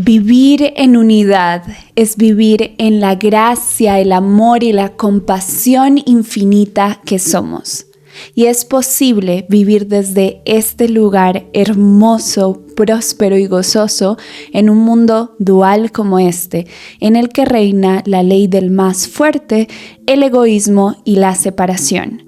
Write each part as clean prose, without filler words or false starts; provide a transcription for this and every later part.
Vivir en unidad es vivir en la gracia, el amor y la compasión infinita que somos. Y es posible vivir desde este lugar hermoso, próspero y gozoso en un mundo dual como este, en el que reina la ley del más fuerte, el egoísmo y la separación.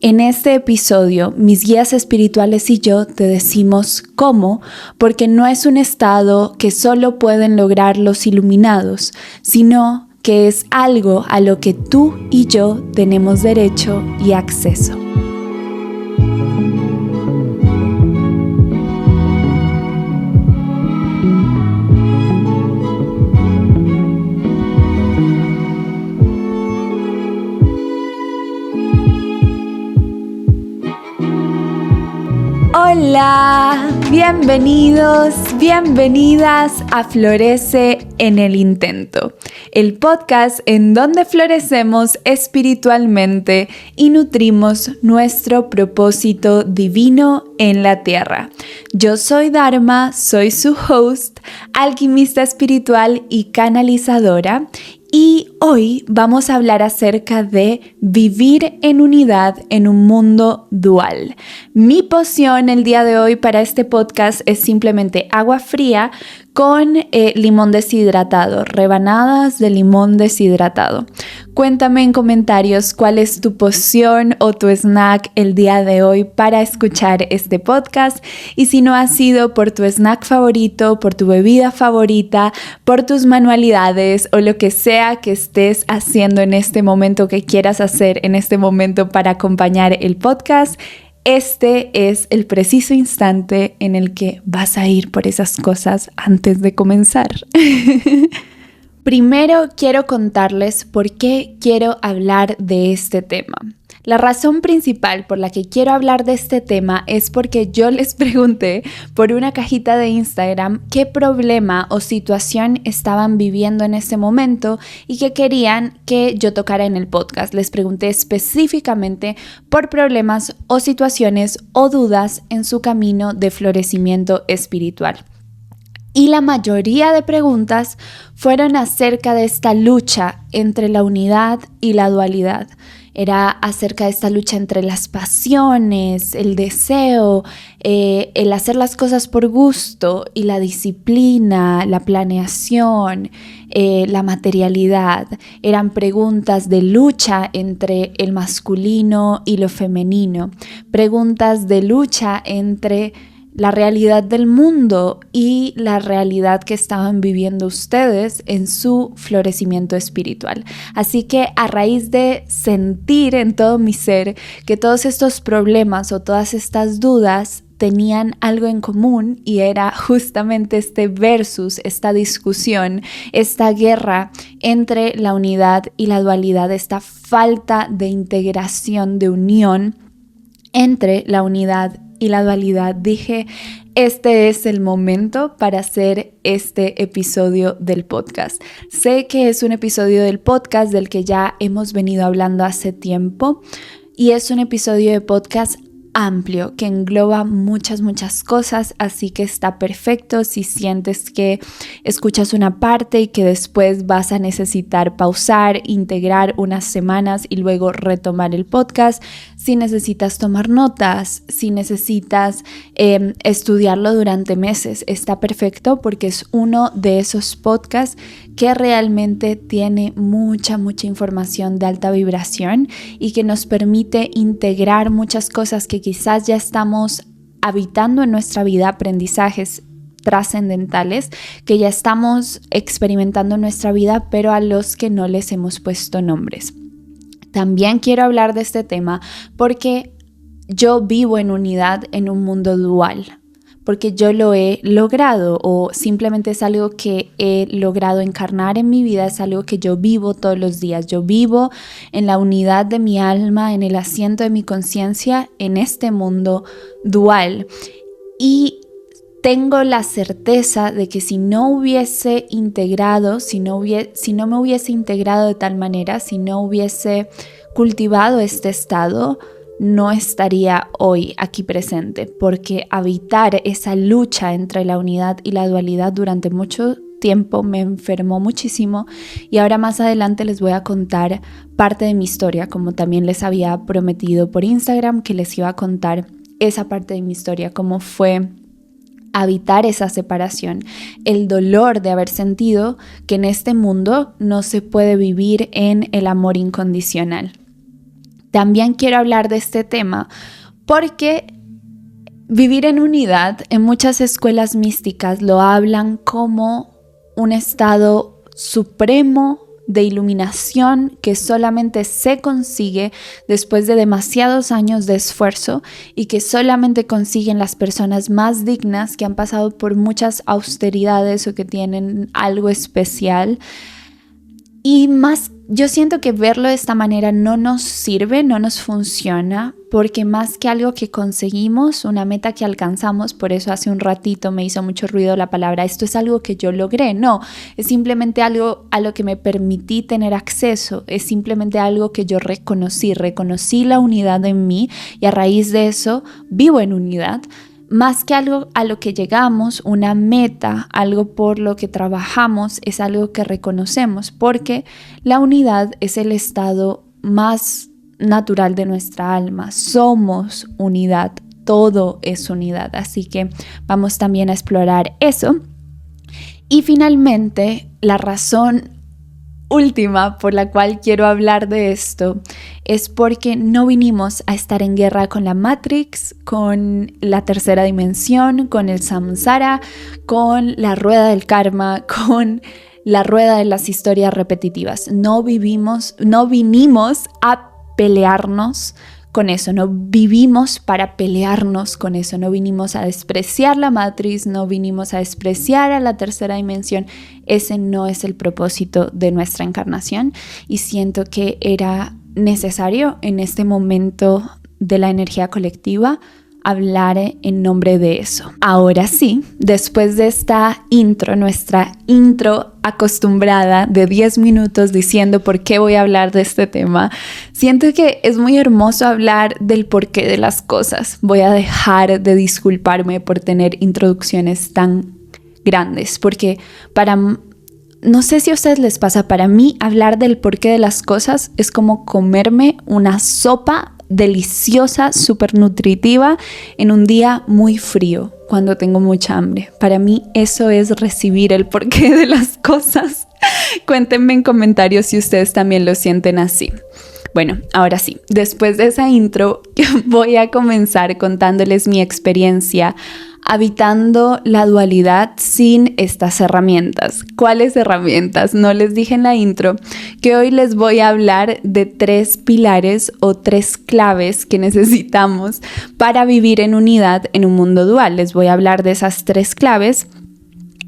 En este episodio, mis guías espirituales y yo te decimos cómo, porque no es un estado que solo pueden lograr los iluminados, sino que es algo a lo que tú y yo tenemos derecho y acceso. Hola, bienvenidos, bienvenidas a Florece en el Intento, el podcast en donde florecemos espiritualmente y nutrimos nuestro propósito divino en la tierra. Yo soy Dharma, soy su host, alquimista espiritual y canalizadora. Y hoy vamos a hablar acerca de vivir en unidad en un mundo dual. Mi poción el día de hoy para este podcast es simplemente agua fría con limón deshidratado, rebanadas de limón deshidratado. Cuéntame en comentarios cuál es tu poción o tu snack el día de hoy para escuchar este podcast. Y si no ha sido por tu snack favorito, por tu bebida favorita, por tus manualidades o lo que sea que estés haciendo en este momento, que quieras hacer en este momento para acompañar el podcast, este es el preciso instante en el que vas a ir por esas cosas antes de comenzar. Primero quiero contarles por qué quiero hablar de este tema. La razón principal por la que quiero hablar de este tema es porque yo les pregunté por una cajita de Instagram qué problema o situación estaban viviendo en ese momento y que querían que yo tocara en el podcast. Les pregunté específicamente por problemas o situaciones o dudas en su camino de florecimiento espiritual. Y la mayoría de preguntas fueron acerca de esta lucha entre la unidad y la dualidad. Era acerca de esta lucha entre las pasiones, el deseo, el hacer las cosas por gusto y la disciplina, la planeación, la materialidad. Eran preguntas de lucha entre el masculino y lo femenino, preguntas de lucha entre la realidad del mundo y la realidad que estaban viviendo ustedes en su florecimiento espiritual. Así que a raíz de sentir en todo mi ser que todos estos problemas o todas estas dudas tenían algo en común y era justamente este versus, esta discusión, esta guerra entre la unidad y la dualidad, esta falta de integración, de unión entre la unidad y la dualidad, dije, este es el momento para hacer este episodio del podcast. Sé que es un episodio del podcast del que ya hemos venido hablando hace tiempo y es un episodio de podcast amplio que engloba muchas cosas, así que está perfecto si sientes que escuchas una parte y que después vas a necesitar pausar, integrar unas semanas y luego retomar el podcast. Si necesitas tomar notas, si necesitas estudiarlo durante meses, está perfecto porque es uno de esos podcasts que realmente tiene mucha información de alta vibración y que nos permite integrar muchas cosas que quizás ya estamos habitando en nuestra vida, aprendizajes trascendentales que ya estamos experimentando en nuestra vida, pero a los que no les hemos puesto nombres. También quiero hablar de este tema porque yo vivo en unidad en un mundo dual, porque yo lo he logrado o simplemente es algo que he logrado encarnar en mi vida, es algo que yo vivo todos los días. Yo vivo en la unidad de mi alma, en el asiento de mi conciencia, en este mundo dual. Y tengo la certeza de que si no hubiese integrado, si no me hubiese integrado de tal manera, si no hubiese cultivado este estado, no estaría hoy aquí presente, porque habitar esa lucha entre la unidad y la dualidad durante mucho tiempo me enfermó muchísimo y ahora más adelante les voy a contar parte de mi historia, como también les había prometido por Instagram que les iba a contar esa parte de mi historia, cómo fue habitar esa separación, el dolor de haber sentido que en este mundo no se puede vivir en el amor incondicional. También quiero hablar de este tema porque vivir en unidad en muchas escuelas místicas lo hablan como un estado supremo de iluminación que solamente se consigue después de demasiados años de esfuerzo y que solamente consiguen las personas más dignas que han pasado por muchas austeridades o que tienen algo especial. Y más, yo siento que verlo de esta manera no nos sirve, no nos funciona, porque más que algo que conseguimos, una meta que alcanzamos, por eso hace un ratito me hizo mucho ruido la palabra, esto es algo que yo logré, no, es simplemente algo a lo que me permití tener acceso, es simplemente algo que yo reconocí la unidad en mí y a raíz de eso vivo en unidad. Más que algo a lo que llegamos, una meta, algo por lo que trabajamos, es algo que reconocemos, porque la unidad es el estado más natural de nuestra alma. Somos unidad, todo es unidad. Así que vamos también a explorar eso. Y finalmente, la razón última por la cual quiero hablar de esto es porque no vinimos a estar en guerra con la Matrix, con la tercera dimensión, con el samsara, con la rueda del karma, con la rueda de las historias repetitivas. No vinimos a pelearnos con eso, no vivimos para pelearnos con eso, no vinimos a despreciar la Matrix, no vinimos a despreciar a la tercera dimensión. Ese no es el propósito de nuestra encarnación y siento que era necesario en este momento de la energía colectiva hablar en nombre de eso. Ahora sí, después de esta intro, nuestra intro acostumbrada de 10 minutos diciendo por qué voy a hablar de este tema, siento que es muy hermoso hablar del porqué de las cosas. Voy a dejar de disculparme por tener introducciones tan grandes, porque no sé si a ustedes les pasa, para mí hablar del porqué de las cosas es como comerme una sopa deliciosa, súper nutritiva en un día muy frío, cuando tengo mucha hambre. Para mí eso es recibir el porqué de las cosas. Cuéntenme en comentarios si ustedes también lo sienten así. Bueno, ahora sí, después de esa intro voy a comenzar contándoles mi experiencia habitando la dualidad sin estas herramientas. ¿Cuáles herramientas? No les dije en la intro que hoy les voy a hablar de 3 pilares o 3 claves que necesitamos para vivir en unidad en un mundo dual. Les voy a hablar de esas 3 claves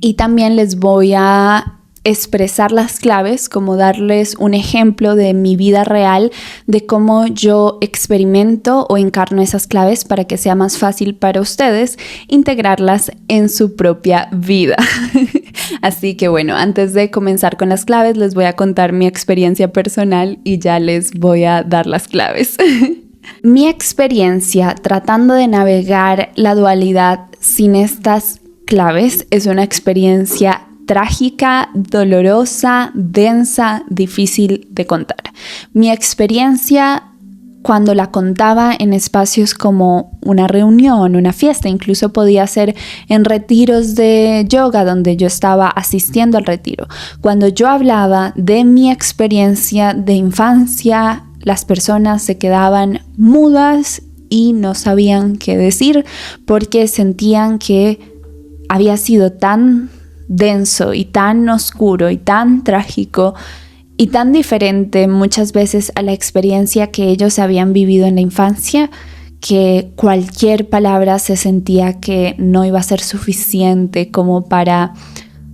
y también les voy a expresar las claves, como darles un ejemplo de mi vida real, de cómo yo experimento o encarno esas claves para que sea más fácil para ustedes integrarlas en su propia vida. Así que bueno, antes de comenzar con las claves, les voy a contar mi experiencia personal y ya les voy a dar las claves. Mi experiencia tratando de navegar la dualidad sin estas claves es una experiencia trágica, dolorosa, densa, difícil de contar. Mi experiencia cuando la contaba en espacios como una reunión, una fiesta, incluso podía ser en retiros de yoga donde yo estaba asistiendo al retiro. Cuando yo hablaba de mi experiencia de infancia, las personas se quedaban mudas y no sabían qué decir porque sentían que había sido tan denso y tan oscuro y tan trágico y tan diferente muchas veces a la experiencia que ellos habían vivido en la infancia, que cualquier palabra se sentía que no iba a ser suficiente como para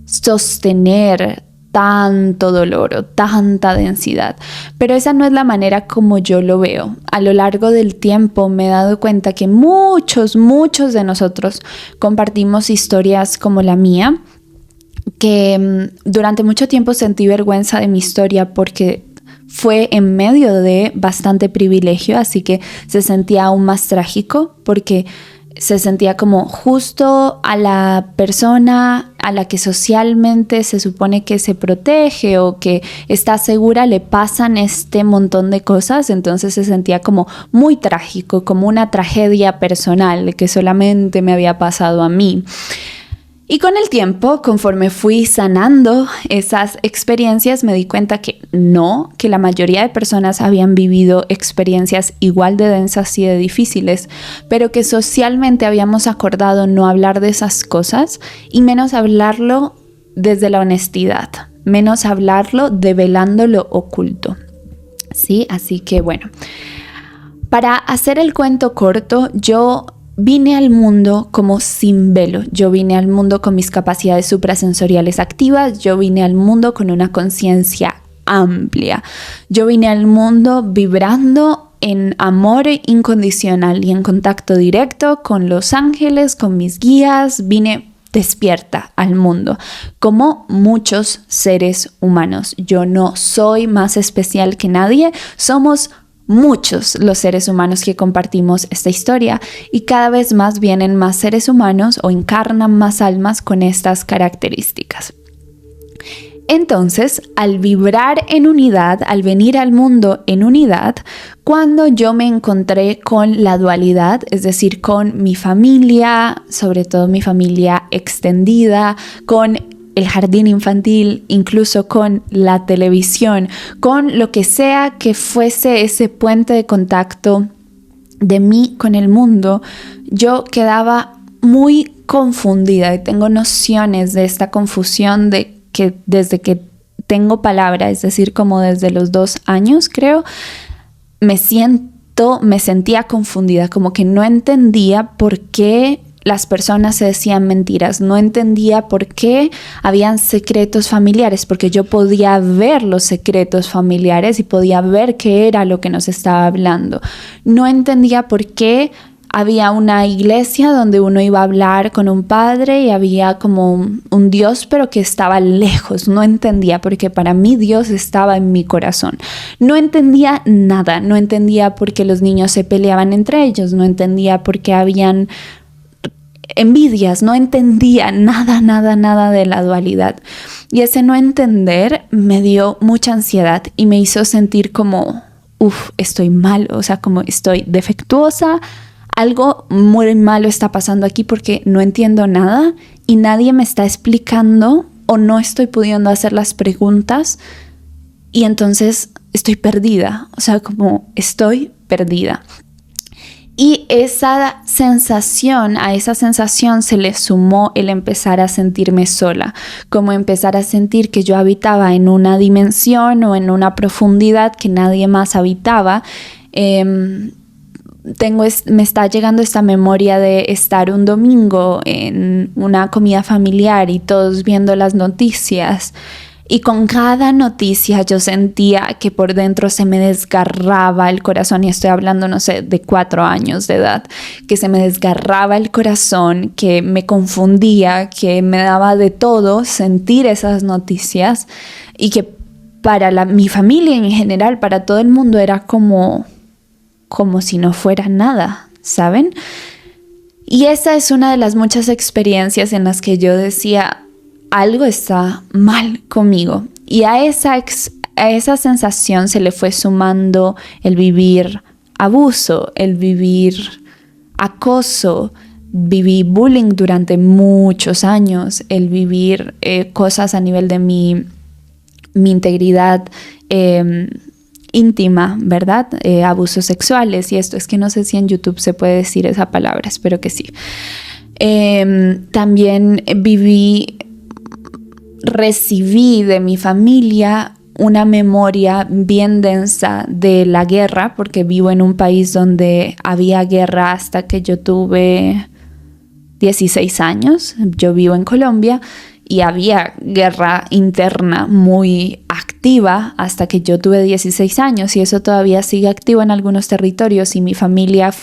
sostener tanto dolor o tanta densidad. Pero esa no es la manera como yo lo veo. A lo largo del tiempo me he dado cuenta que muchos de nosotros compartimos historias como la mía, que durante mucho tiempo sentí vergüenza de mi historia porque fue en medio de bastante privilegio, así que se sentía aún más trágico porque se sentía como justo a la persona a la que socialmente se supone que se protege o que está segura le pasan este montón de cosas, entonces se sentía como muy trágico, como una tragedia personal que solamente me había pasado a mí. Y con el tiempo, conforme fui sanando esas experiencias, me di cuenta que no, que la mayoría de personas habían vivido experiencias igual de densas y de difíciles, pero que socialmente habíamos acordado no hablar de esas cosas y menos hablarlo desde la honestidad, menos hablarlo develando lo oculto. Sí, así que bueno, para hacer el cuento corto, yo vine al mundo como sin velo. Yo vine al mundo con mis capacidades suprasensoriales activas. Yo vine al mundo con una conciencia amplia. Yo vine al mundo vibrando en amor incondicional y en contacto directo con los ángeles, con mis guías. Vine despierta al mundo, como muchos seres humanos. Yo no soy más especial que nadie. Somos muchos los seres humanos que compartimos esta historia y cada vez más vienen más seres humanos o encarnan más almas con estas características. Entonces, al vibrar en unidad, al venir al mundo en unidad, cuando yo me encontré con la dualidad, es decir, con mi familia, sobre todo mi familia extendida, con el jardín infantil, incluso con la televisión, con lo que sea que fuese ese puente de contacto de mí con el mundo, yo quedaba muy confundida y tengo nociones de esta confusión de que desde que tengo palabra, es decir, como desde los 2 años creo, me sentía confundida, como que no entendía por qué las personas se decían mentiras, no entendía por qué habían secretos familiares, porque yo podía ver los secretos familiares y podía ver qué era lo que nos estaba hablando. No entendía por qué había una iglesia donde uno iba a hablar con un padre y había como un Dios, pero que estaba lejos. No entendía, porque para mí Dios estaba en mi corazón. No entendía nada, no entendía por qué los niños se peleaban entre ellos, no entendía por qué habían envidias, no entendía nada de la dualidad. Y ese no entender me dio mucha ansiedad y me hizo sentir como, estoy mal, o sea, como estoy defectuosa, algo muy malo está pasando aquí porque no entiendo nada y nadie me está explicando o no estoy pudiendo hacer las preguntas y entonces estoy perdida, o sea, como estoy perdida. Y a esa sensación se le sumó el empezar a sentirme sola, como empezar a sentir que yo habitaba en una dimensión o en una profundidad que nadie más habitaba. Me está llegando esta memoria de estar un domingo en una comida familiar y todos viendo las noticias. Y con cada noticia yo sentía que por dentro se me desgarraba el corazón, y estoy hablando, no sé, de 4 años de edad, que se me desgarraba el corazón, que me confundía, que me daba de todo sentir esas noticias y que para mi familia en general, para todo el mundo era como si no fuera nada, ¿saben? Y esa es una de las muchas experiencias en las que yo decía, algo está mal conmigo. Y a esa sensación se le fue sumando el vivir abuso, el vivir acoso. Viví bullying durante muchos años, el vivir cosas a nivel de mi integridad íntima, ¿verdad? Abusos sexuales y esto. Es que no sé si en YouTube se puede decir esa palabra, espero que sí. También recibí de mi familia una memoria bien densa de la guerra, porque vivo en un país donde había guerra hasta que yo tuve 16 años. Yo vivo en Colombia y había guerra interna muy activa hasta que yo tuve 16 años, y eso todavía sigue activo en algunos territorios, y mi familia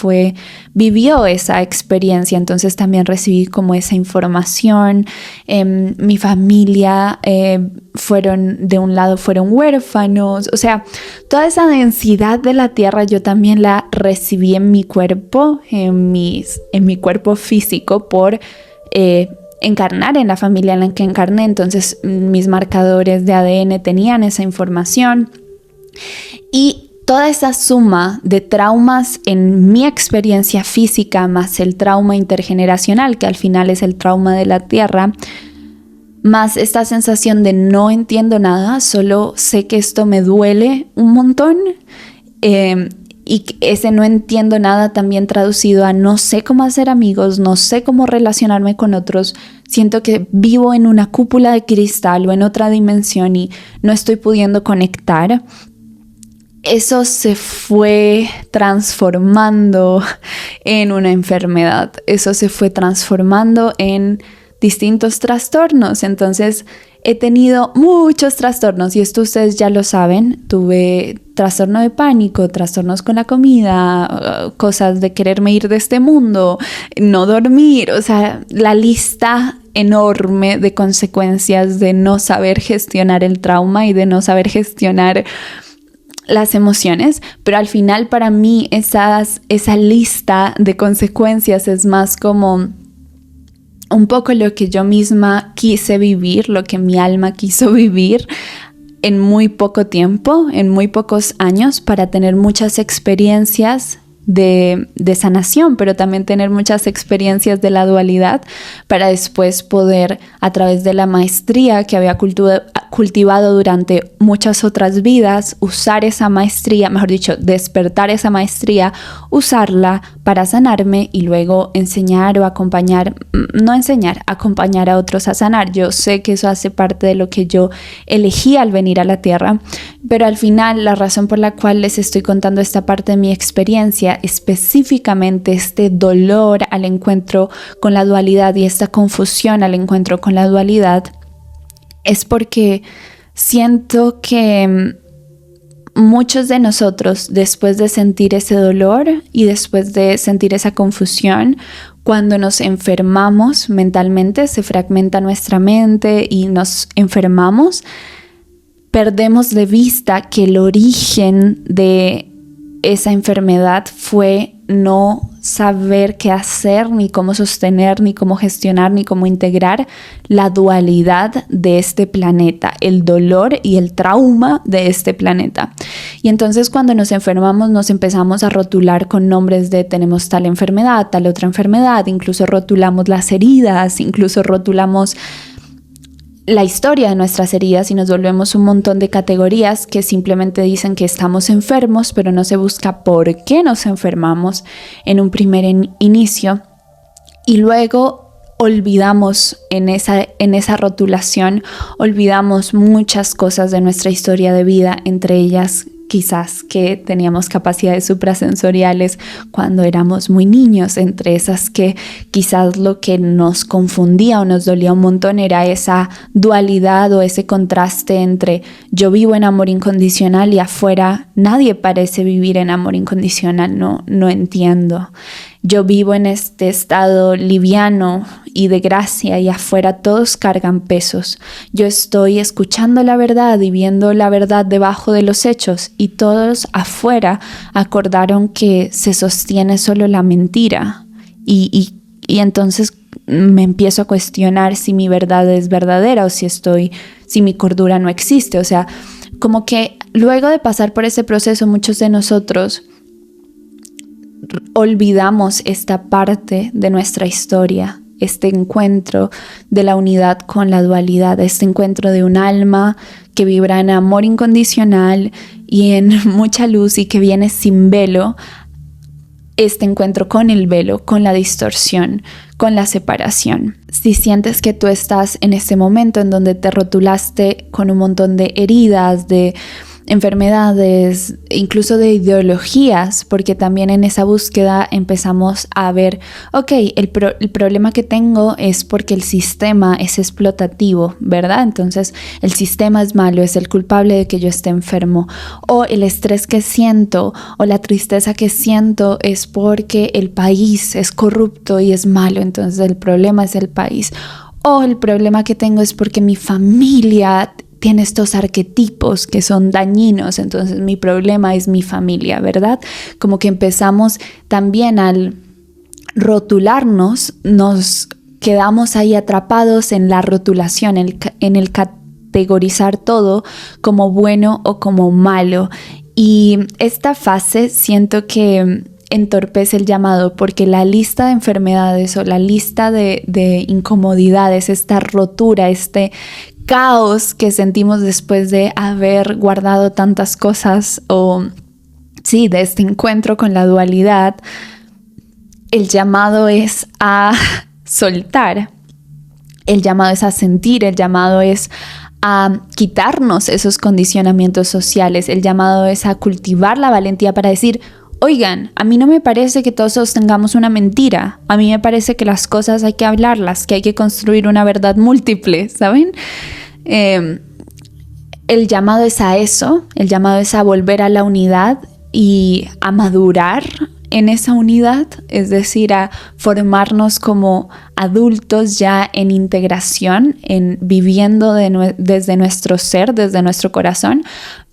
vivió esa experiencia, entonces también recibí como esa información. Mi familia de un lado fueron huérfanos, o sea, toda esa densidad de la tierra yo también la recibí en mi cuerpo, en mi cuerpo físico por encarnar en la familia en la que encarné, entonces mis marcadores de ADN tenían esa información. Y toda esa suma de traumas en mi experiencia física más el trauma intergeneracional, que al final es el trauma de la tierra, más esta sensación de no entiendo nada, solo sé que esto me duele un montón, y ese no entiendo nada también traducido a no sé cómo hacer amigos, no sé cómo relacionarme con otros, siento que vivo en una cúpula de cristal o en otra dimensión y no estoy pudiendo conectar. Eso se fue transformando en una enfermedad, eso se fue transformando en distintos trastornos. Entonces he tenido muchos trastornos y esto ustedes ya lo saben. Tuve trastorno de pánico, trastornos con la comida, cosas de quererme ir de este mundo, no dormir, o sea, la lista enorme de consecuencias de no saber gestionar el trauma y de no saber gestionar las emociones, pero al final para mí esa lista de consecuencias es más como un poco lo que yo misma quise vivir, lo que mi alma quiso vivir en muy poco tiempo, en muy pocos años, para tener muchas experiencias de sanación, pero también tener muchas experiencias de la dualidad para después poder, a través de la maestría que había cultivado durante muchas otras vidas, usar esa maestría, mejor dicho, despertar esa maestría, usarla para sanarme y luego enseñar o acompañar, no enseñar, acompañar a otros a sanar. Yo sé que eso hace parte de lo que yo elegí al venir a la Tierra, pero al final la razón por la cual les estoy contando esta parte de mi experiencia, específicamente este dolor al encuentro con la dualidad y esta confusión al encuentro con la dualidad, es porque siento que muchos de nosotros, después de sentir ese dolor y después de sentir esa confusión, cuando nos enfermamos mentalmente, se fragmenta nuestra mente y nos enfermamos, perdemos de vista que el origen de esa enfermedad fue no saber qué hacer, ni cómo sostener, ni cómo gestionar, ni cómo integrar la dualidad de este planeta, el dolor y el trauma de este planeta. Y entonces cuando nos enfermamos nos empezamos a rotular con nombres de tenemos tal enfermedad, tal otra enfermedad, incluso rotulamos las heridas, incluso rotulamos la historia de nuestras heridas y nos volvemos un montón de categorías que simplemente dicen que estamos enfermos, pero no se busca por qué nos enfermamos en un primer inicio. Y luego olvidamos en esa rotulación, olvidamos muchas cosas de nuestra historia de vida, entre ellas quizás que teníamos capacidades suprasensoriales cuando éramos muy niños, entre esas que quizás lo que nos confundía o nos dolía un montón era esa dualidad o ese contraste entre yo vivo en amor incondicional y afuera nadie parece vivir en amor incondicional, no entiendo. Yo vivo en este estado liviano y de gracia y afuera todos cargan pesos. Yo estoy escuchando la verdad y viendo la verdad debajo de los hechos y todos afuera acordaron que se sostiene solo la mentira. Y entonces me empiezo a cuestionar si mi verdad es verdadera o si mi cordura no existe. O sea, como que luego de pasar por ese proceso muchos de nosotros olvidamos esta parte de nuestra historia, este encuentro de la unidad con la dualidad, este encuentro de un alma que vibra en amor incondicional y en mucha luz y que viene sin velo, este encuentro con el velo, con la distorsión, con la separación. Si sientes que tú estás en este momento en donde te rotulaste con un montón de heridas, de enfermedades, incluso de ideologías, porque también en esa búsqueda empezamos a ver, ok, el problema que tengo es porque el sistema es explotativo, ¿verdad? Entonces el sistema es malo, es el culpable de que yo esté enfermo, o el estrés que siento o la tristeza que siento es porque el país es corrupto y es malo, entonces el problema es el país, o el problema que tengo es porque mi familia tiene estos arquetipos que son dañinos, entonces mi problema es mi familia, ¿verdad? Como que empezamos también al rotularnos, nos quedamos ahí atrapados en la rotulación, en el categorizar todo como bueno o como malo. Y esta fase siento que entorpece el llamado, porque la lista de enfermedades o la lista de incomodidades, esta rotura, este caos que sentimos después de haber guardado tantas cosas o sí, de este encuentro con la dualidad, el llamado es a soltar, el llamado es a sentir, el llamado es a quitarnos esos condicionamientos sociales, el llamado es a cultivar la valentía para decir: oigan, a mí no me parece que todos sostengamos una mentira. A mí me parece que las cosas hay que hablarlas, que hay que construir una verdad múltiple, ¿saben? El llamado es a eso, el llamado es a volver a la unidad y a madurar en esa unidad, es decir, a formarnos como adultos ya en integración, en viviendo desde nuestro ser, desde nuestro corazón.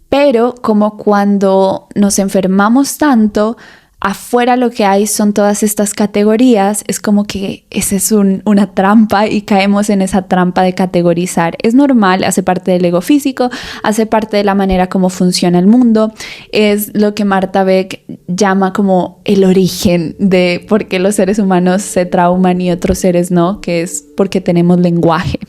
Pero como cuando nos enfermamos tanto, afuera lo que hay son todas estas categorías, es como que esa es una trampa y caemos en esa trampa de categorizar. Es normal, hace parte del ego físico, hace parte de la manera como funciona el mundo, es lo que Marta Beck llama como el origen de por qué los seres humanos se trauman y otros seres no, que es porque tenemos lenguaje.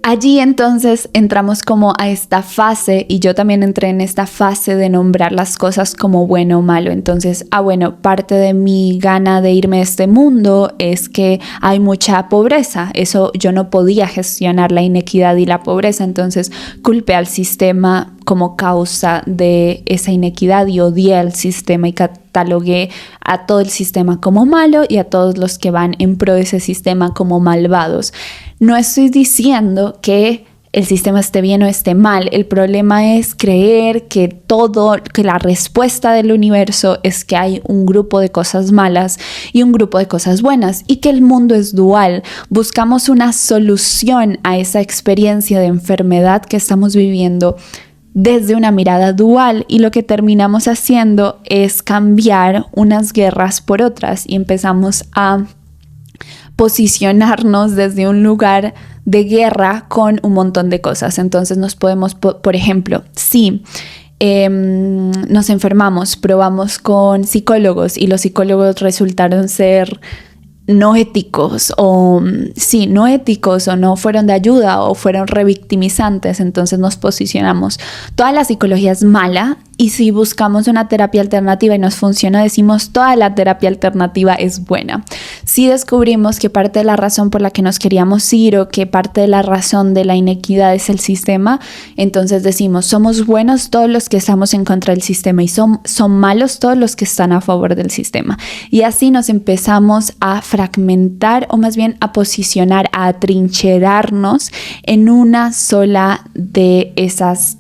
Allí entonces entramos como a esta fase, y yo también entré en esta fase de nombrar las cosas como bueno o malo. Entonces, bueno, parte de mi gana de irme de este mundo es que hay mucha pobreza. Eso yo no podía gestionar, la inequidad y la pobreza. Entonces culpé al sistema como causa de esa inequidad y odié al sistema y catalogué a todo el sistema como malo y a todos los que van en pro de ese sistema como malvados. No estoy diciendo que el sistema esté bien o esté mal. El problema es creer que la respuesta del universo es que hay un grupo de cosas malas y un grupo de cosas buenas y que el mundo es dual. Buscamos una solución a esa experiencia de enfermedad que estamos viviendo desde una mirada dual, y lo que terminamos haciendo es cambiar unas guerras por otras y empezamos a posicionarnos desde un lugar de guerra con un montón de cosas. Entonces nos podemos, por ejemplo, si nos enfermamos, probamos con psicólogos y los psicólogos resultaron ser no éticos o no fueron de ayuda o fueron revictimizantes, entonces nos posicionamos. Toda la psicología es mala, y si buscamos una terapia alternativa y nos funciona, decimos toda la terapia alternativa es buena. Si descubrimos que parte de la razón por la que nos queríamos ir o que parte de la razón de la inequidad es el sistema, entonces decimos somos buenos todos los que estamos en contra del sistema y son malos todos los que están a favor del sistema. Y así nos empezamos a fragmentar, o más bien a posicionar, a atrincherarnos en una sola de esas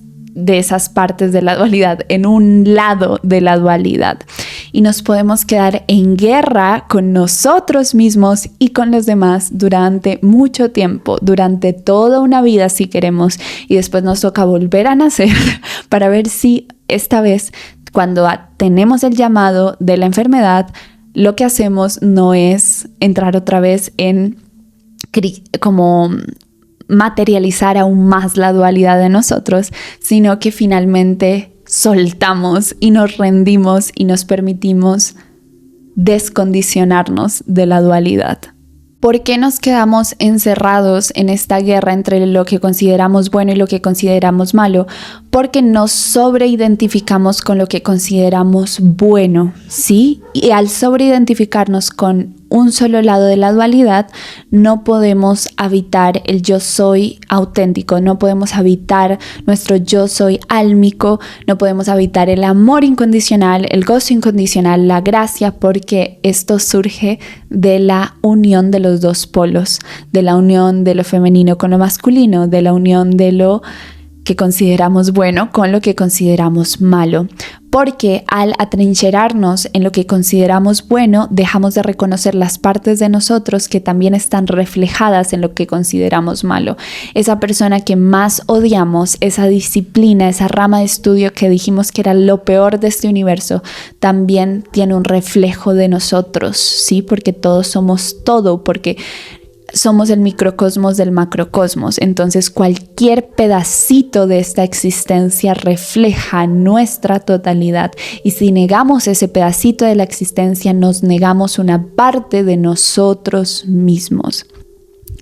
partes de la dualidad, en un lado de la dualidad, y nos podemos quedar en guerra con nosotros mismos y con los demás durante mucho tiempo, durante toda una vida si queremos, y después nos toca volver a nacer para ver si esta vez, cuando tenemos el llamado de la enfermedad, lo que hacemos no es entrar otra vez en como materializar aún más la dualidad de nosotros, sino que finalmente soltamos y nos rendimos y nos permitimos descondicionarnos de la dualidad. ¿Por qué nos quedamos encerrados en esta guerra entre lo que consideramos bueno y lo que consideramos malo? Porque nos sobreidentificamos con lo que consideramos bueno, ¿sí? Y al sobreidentificarnos con un solo lado de la dualidad, no podemos habitar el yo soy auténtico, no podemos habitar nuestro yo soy álmico, no podemos habitar el amor incondicional, el gozo incondicional, la gracia, porque esto surge de la unión de los dos polos, de la unión de lo femenino con lo masculino, de la unión de lo que consideramos bueno con lo que consideramos malo. Porque al atrincherarnos en lo que consideramos bueno, dejamos de reconocer las partes de nosotros que también están reflejadas en lo que consideramos malo. Esa persona que más odiamos, esa disciplina, esa rama de estudio que dijimos que era lo peor de este universo, también tiene un reflejo de nosotros, ¿sí? Porque todos somos todo, porque somos el microcosmos del macrocosmos. Entonces cualquier pedacito de esta existencia refleja nuestra totalidad, y si negamos ese pedacito de la existencia, nos negamos una parte de nosotros mismos.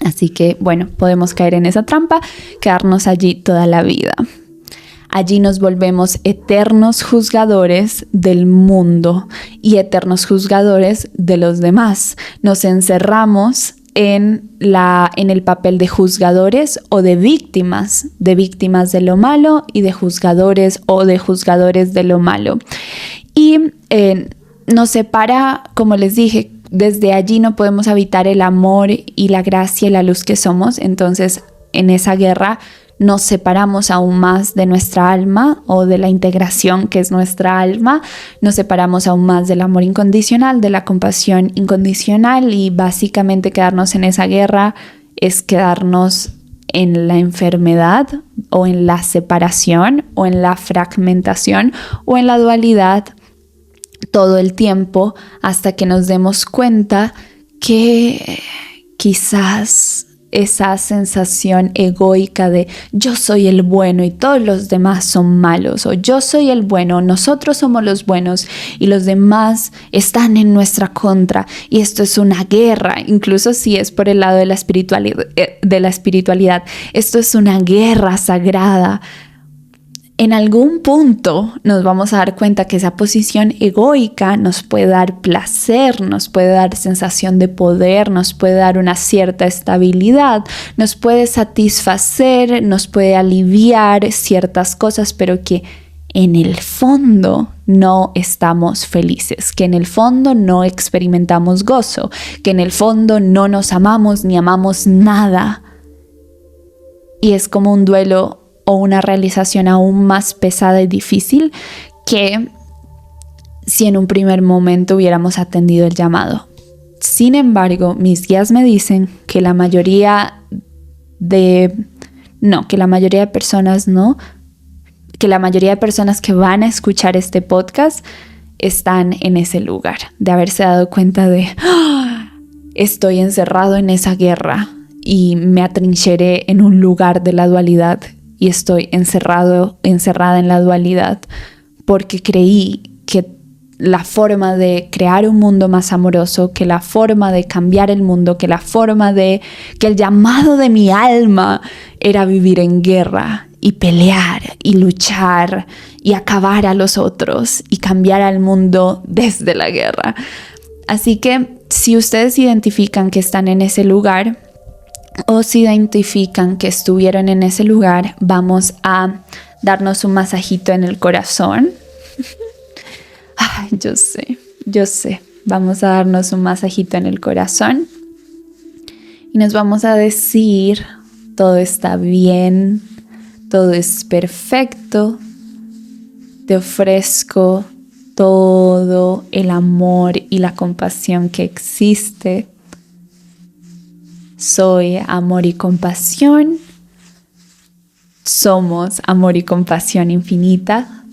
Así que bueno, podemos caer en esa trampa, quedarnos allí toda la vida. Allí nos volvemos eternos juzgadores del mundo y eternos juzgadores de los demás. Nos encerramos en el papel de juzgadores o de víctimas de lo malo, y de juzgadores o de juzgadores de lo malo. Y nos separa, como les dije, desde allí no podemos habitar el amor y la gracia y la luz que somos. Entonces, en esa guerra nos separamos aún más de nuestra alma, o de la integración que es nuestra alma. Nos separamos aún más del amor incondicional, de la compasión incondicional, y básicamente quedarnos en esa guerra es quedarnos en la enfermedad, o en la separación, o en la fragmentación, o en la dualidad todo el tiempo, hasta que nos demos cuenta que quizás esa sensación egoica de yo soy el bueno y todos los demás son malos, o yo soy el bueno, nosotros somos los buenos y los demás están en nuestra contra, y esto es una guerra. Incluso si es por el lado de la espiritualidad, esto es una guerra sagrada. En algún punto nos vamos a dar cuenta que esa posición egoica nos puede dar placer, nos puede dar sensación de poder, nos puede dar una cierta estabilidad, nos puede satisfacer, nos puede aliviar ciertas cosas, pero que en el fondo no estamos felices, que en el fondo no experimentamos gozo, que en el fondo no nos amamos ni amamos nada. Y es como un duelo o una realización aún más pesada y difícil que si en un primer momento hubiéramos atendido el llamado. Sin embargo, mis guías me dicen que la mayoría de personas que van a escuchar este podcast están en ese lugar, de haberse dado cuenta de estoy encerrado en esa guerra y me atrincheré en un lugar de la dualidad. Y estoy encerrada en la dualidad porque creí que la forma de crear un mundo más amoroso, que la forma de cambiar el mundo, que el llamado de mi alma era vivir en guerra y pelear y luchar y acabar a los otros y cambiar al mundo desde la guerra. Así que si ustedes identifican que están en ese lugar, o si identifican que estuvieron en ese lugar, vamos a darnos un masajito en el corazón. Ay, yo sé. Vamos a darnos un masajito en el corazón y nos vamos a decir: todo está bien, todo es perfecto, te ofrezco todo el amor y la compasión que existe. Soy amor y compasión. Somos amor y compasión infinita.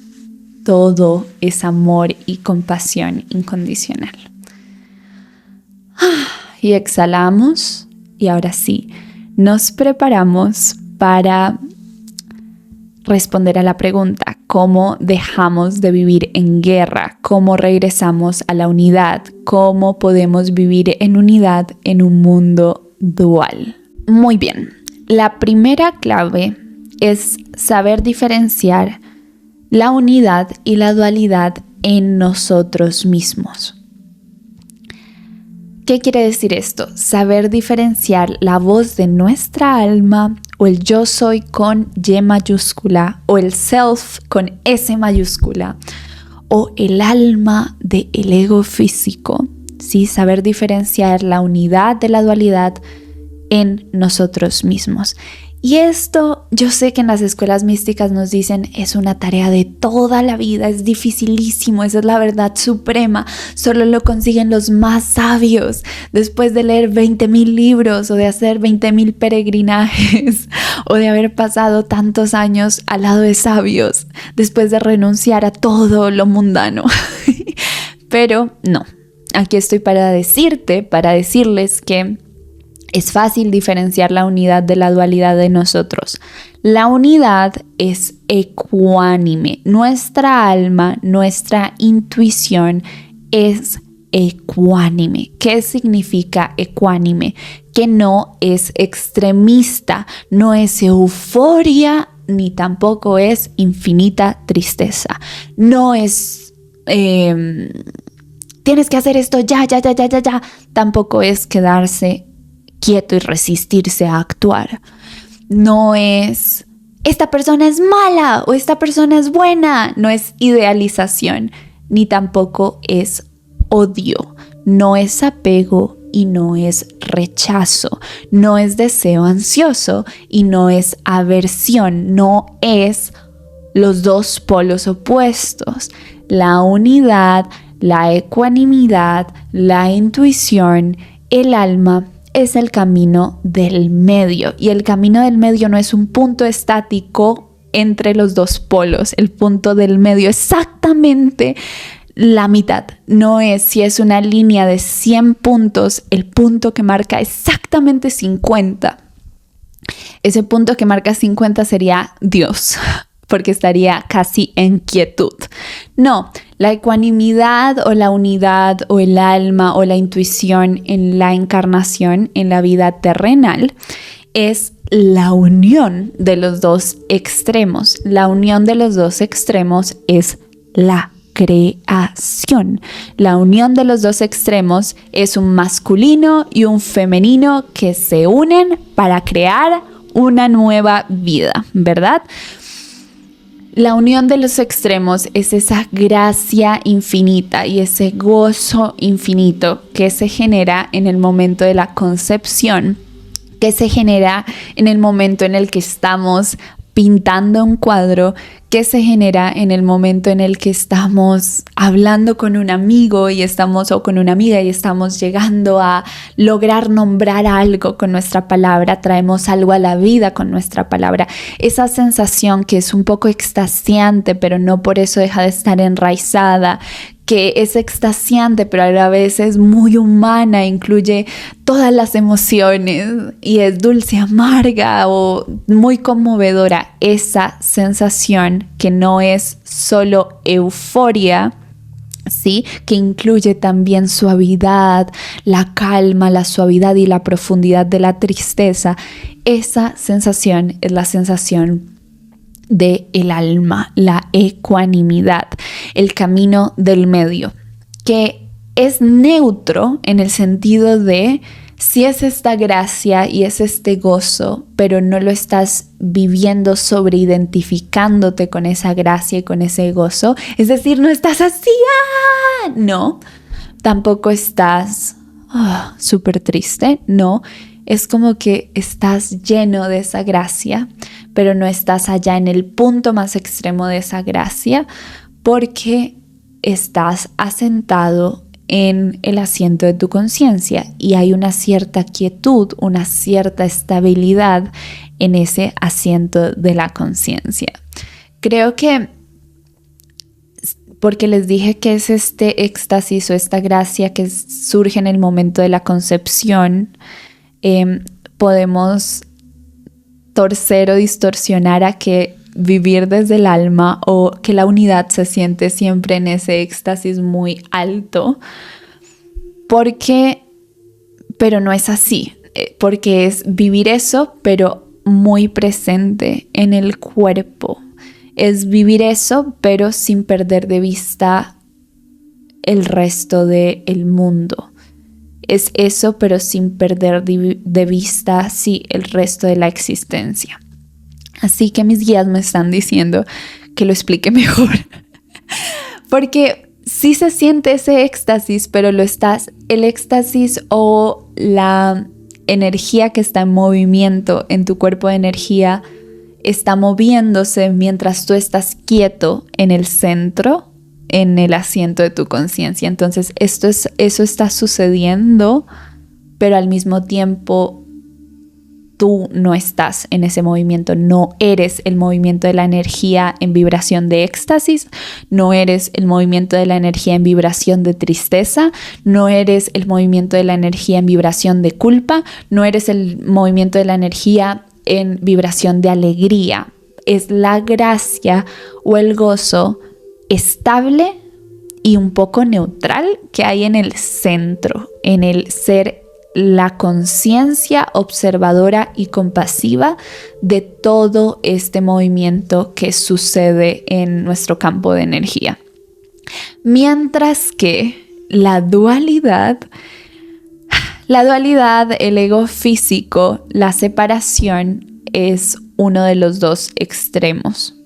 Todo es amor y compasión incondicional. Y exhalamos. Y ahora sí, nos preparamos para responder a la pregunta: ¿cómo dejamos de vivir en guerra? ¿Cómo regresamos a la unidad? ¿Cómo podemos vivir en unidad en un mundo dual? Muy bien, la primera clave es saber diferenciar la unidad y la dualidad en nosotros mismos. ¿Qué quiere decir esto? Saber diferenciar la voz de nuestra alma, o el yo soy con Y mayúscula, o el self con S mayúscula, o el alma del ego físico. ¿Sí? Saber diferenciar la unidad de la dualidad en nosotros mismos. Y esto, yo sé que en las escuelas místicas nos dicen, es una tarea de toda la vida, es dificilísimo, esa es la verdad suprema, solo lo consiguen los más sabios, después de leer 20,000 libros o de hacer 20,000 peregrinajes o de haber pasado tantos años al lado de sabios, después de renunciar a todo lo mundano. Pero no, aquí estoy para decirles que es fácil diferenciar la unidad de la dualidad de nosotros. La unidad es ecuánime. Nuestra alma, nuestra intuición es ecuánime. ¿Qué significa ecuánime? Que no es extremista, no es euforia, ni tampoco es infinita tristeza. No es tienes que hacer esto ya. Tampoco es quedarse quieto y resistirse a actuar. No es esta persona es mala o esta persona es buena. No es idealización, ni tampoco es odio. No es apego y no es rechazo. No es deseo ansioso y no es aversión. No es los dos polos opuestos. La unidad, la ecuanimidad, la intuición, el alma es el camino del medio, y el camino del medio no es un punto estático entre los dos polos. El punto del medio es exactamente la mitad. No es si es una línea de 100 puntos, el punto que marca exactamente 50. Ese punto que marca 50 sería Dios, porque estaría casi en quietud. No, la ecuanimidad o la unidad o el alma o la intuición en la encarnación, en la vida terrenal, es la unión de los dos extremos. La unión de los dos extremos es la creación. La unión de los dos extremos es un masculino y un femenino que se unen para crear una nueva vida, ¿verdad? La unión de los extremos es esa gracia infinita y ese gozo infinito que se genera en el momento de la concepción, que se genera en el momento en el que estamos pintando un cuadro, que se genera en el momento en el que estamos hablando con un amigo o con una amiga y estamos llegando a lograr nombrar algo con nuestra palabra, traemos algo a la vida con nuestra palabra. Esa sensación que es un poco extasiante, pero no por eso deja de estar enraizada, que es extasiante, pero a la vez es muy humana, incluye todas las emociones y es dulce, amarga o muy conmovedora. Esa sensación que no es solo euforia, ¿sí? Que incluye también suavidad, la calma, la suavidad y la profundidad de la tristeza. Esa sensación es la sensación de el alma, la ecuanimidad, el camino del medio, que es neutro en el sentido de si es esta gracia y es este gozo, pero no lo estás viviendo sobreidentificándote con esa gracia y con ese gozo, es decir, no estás así, no, tampoco estás súper triste, no, es como que estás lleno de esa gracia, pero no estás allá en el punto más extremo de esa gracia porque estás asentado en el asiento de tu conciencia y hay una cierta quietud, una cierta estabilidad en ese asiento de la conciencia. Creo que porque les dije que es este éxtasis o esta gracia que surge en el momento de la concepción, podemos torcer o distorsionar a que vivir desde el alma o que la unidad se siente siempre en ese éxtasis muy alto, pero no es así, porque es vivir eso, pero muy presente en el cuerpo. Es vivir eso, pero sin perder de vista el resto del mundo. Es eso, pero sin perder de vista, sí, el resto de la existencia. Así que mis guías me están diciendo que lo explique mejor. Porque sí se siente ese éxtasis, pero el éxtasis o energía que está en movimiento en tu cuerpo de energía está moviéndose mientras tú estás quieto en el centro, en el asiento de tu conciencia. Entonces eso está sucediendo, pero al mismo tiempo tú no estás en ese movimiento, no eres el movimiento de la energía en vibración de éxtasis, no eres el movimiento de la energía en vibración de tristeza, no eres el movimiento de la energía en vibración de culpa, no eres el movimiento de la energía en vibración de alegría. Es la gracia o el gozo estable y un poco neutral que hay en el centro, en el ser la conciencia observadora y compasiva de todo este movimiento que sucede en nuestro campo de energía. Mientras que la dualidad, el ego físico, la separación es uno de los dos extremos.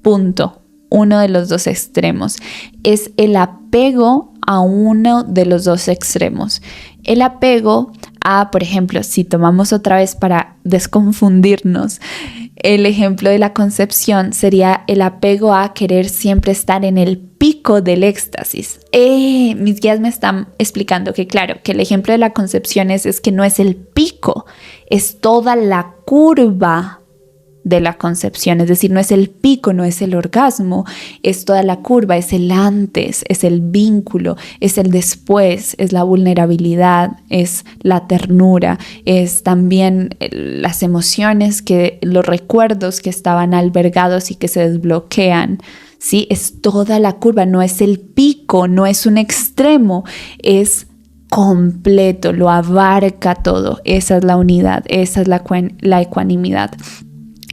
Punto. Uno de los dos extremos. Es el apego a uno de los dos extremos. El apego a, por ejemplo, si tomamos otra vez para desconfundirnos, el ejemplo de la concepción sería el apego a querer siempre estar en el pico del éxtasis. Mis guías me están explicando que claro, que el ejemplo de la concepción es que no es el pico, es toda la curva de la concepción, es decir, no es el pico, no es el orgasmo, es toda la curva, es el antes, es el vínculo, es el después, es la vulnerabilidad, es la ternura, es también las emociones, los recuerdos que estaban albergados y que se desbloquean. Sí, es toda la curva, no es el pico, no es un extremo, es completo, lo abarca todo. Esa es la unidad, esa es la ecuanimidad.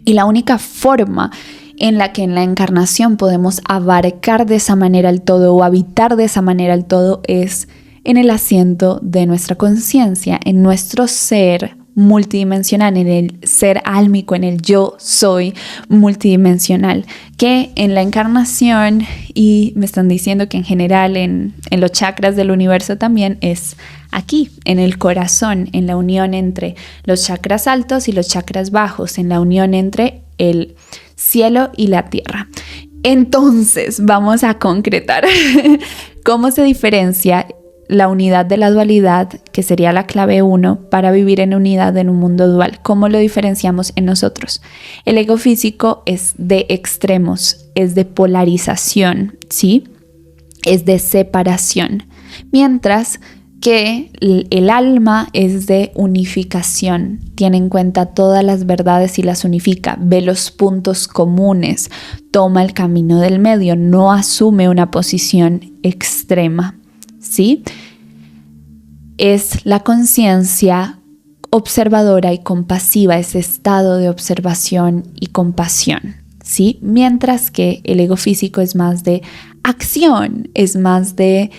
Y la única forma en la que en la encarnación podemos abarcar de esa manera el todo o habitar de esa manera el todo es en el asiento de nuestra conciencia, en nuestro ser multidimensional, en el ser álmico, en el yo soy multidimensional, que en la encarnación, y me están diciendo que en general en los chakras del universo también, es aquí, en el corazón, en la unión entre los chakras altos y los chakras bajos, en la unión entre el cielo y la tierra. Entonces, vamos a concretar cómo se diferencia la unidad de la dualidad, que sería la clave 1, para vivir en unidad en un mundo dual. ¿Cómo lo diferenciamos en nosotros? El ego físico es de extremos, es de polarización, ¿sí? Es de separación. Mientras que el alma es de unificación, tiene en cuenta todas las verdades y las unifica, ve los puntos comunes, toma el camino del medio, no asume una posición extrema, ¿sí? Es la conciencia observadora y compasiva, ese estado de observación y compasión, ¿sí? Mientras que el ego físico es más de acción, es más de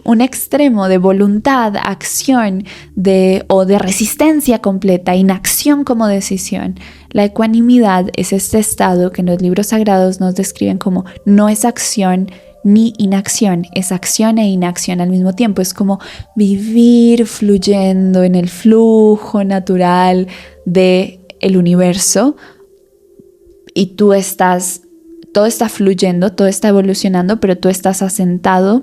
un extremo de voluntad, acción o de resistencia completa, inacción como decisión. La ecuanimidad es este estado que en los libros sagrados nos describen como no es acción ni inacción, es acción e inacción al mismo tiempo. Es como vivir fluyendo en el flujo natural del universo y todo está fluyendo, todo está evolucionando, pero tú estás asentado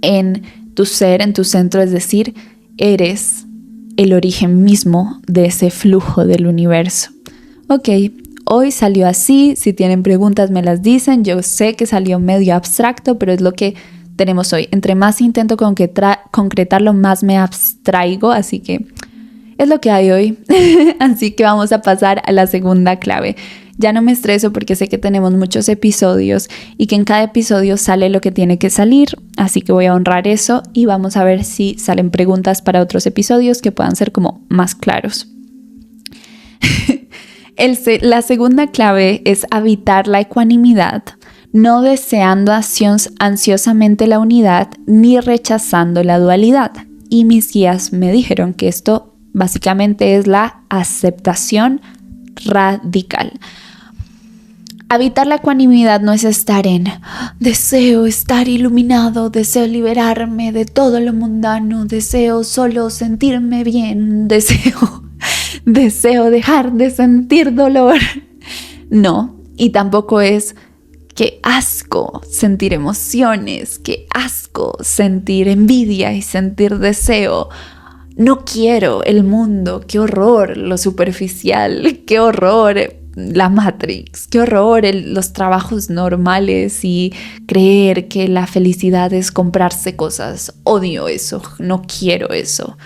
en tu ser, en tu centro, es decir, eres el origen mismo de ese flujo del universo. Ok, hoy salió así, si tienen preguntas me las dicen, yo sé que salió medio abstracto, pero es lo que tenemos hoy. Entre más intento concretarlo, más me abstraigo, así que es lo que hay hoy. Así que vamos a pasar a la segunda clave. Ya no me estreso porque sé que tenemos muchos episodios y que en cada episodio sale lo que tiene que salir, así que voy a honrar eso y vamos a ver si salen preguntas para otros episodios que puedan ser como más claros. La segunda clave es habitar la ecuanimidad, no deseando ansiosamente la unidad ni rechazando la dualidad. Y mis guías me dijeron que esto básicamente es la aceptación radical. Habitar la ecuanimidad no es estar en deseo estar iluminado, deseo liberarme de todo lo mundano, deseo solo sentirme bien, deseo dejar de sentir dolor. No, y tampoco es qué asco sentir emociones, qué asco sentir envidia y sentir deseo. No quiero el mundo, qué horror lo superficial, qué horror la Matrix, qué horror los trabajos normales y creer que la felicidad es comprarse cosas. Odio eso, no quiero eso.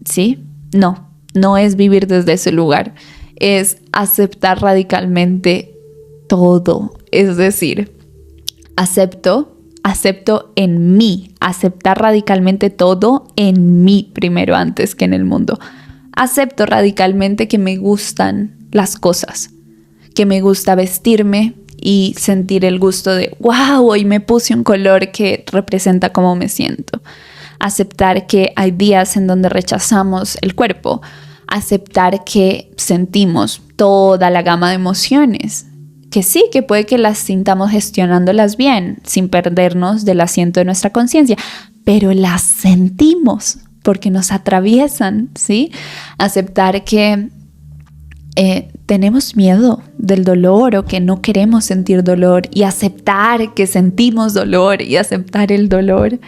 ¿Sí? No es vivir desde ese lugar, es aceptar radicalmente todo. Es decir, acepto en mí, aceptar radicalmente todo en mí primero antes que en el mundo. Acepto radicalmente que me gustan las cosas, que me gusta vestirme y sentir el gusto de wow, hoy me puse un color que representa cómo me siento. Aceptar que hay días en donde rechazamos el cuerpo. Aceptar que sentimos toda la gama de emociones. Que sí, que puede que las sintamos gestionándolas bien, sin perdernos del asiento de nuestra conciencia, pero las sentimos porque nos atraviesan, ¿sí? Aceptar que tenemos miedo del dolor o que no queremos sentir dolor y aceptar que sentimos dolor y aceptar el dolor.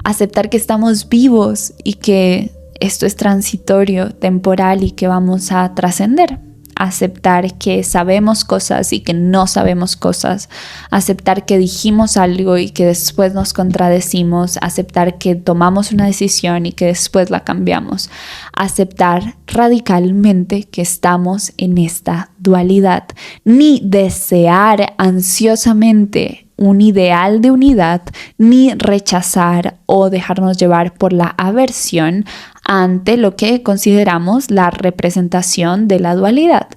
Aceptar que estamos vivos y que esto es transitorio, temporal y que vamos a trascender. Aceptar que sabemos cosas y que no sabemos cosas. Aceptar que dijimos algo y que después nos contradecimos. Aceptar que tomamos una decisión y que después la cambiamos. Aceptar radicalmente que estamos en esta dualidad. Ni desear ansiosamente un ideal de unidad, ni rechazar o dejarnos llevar por la aversión ante lo que consideramos la representación de la dualidad.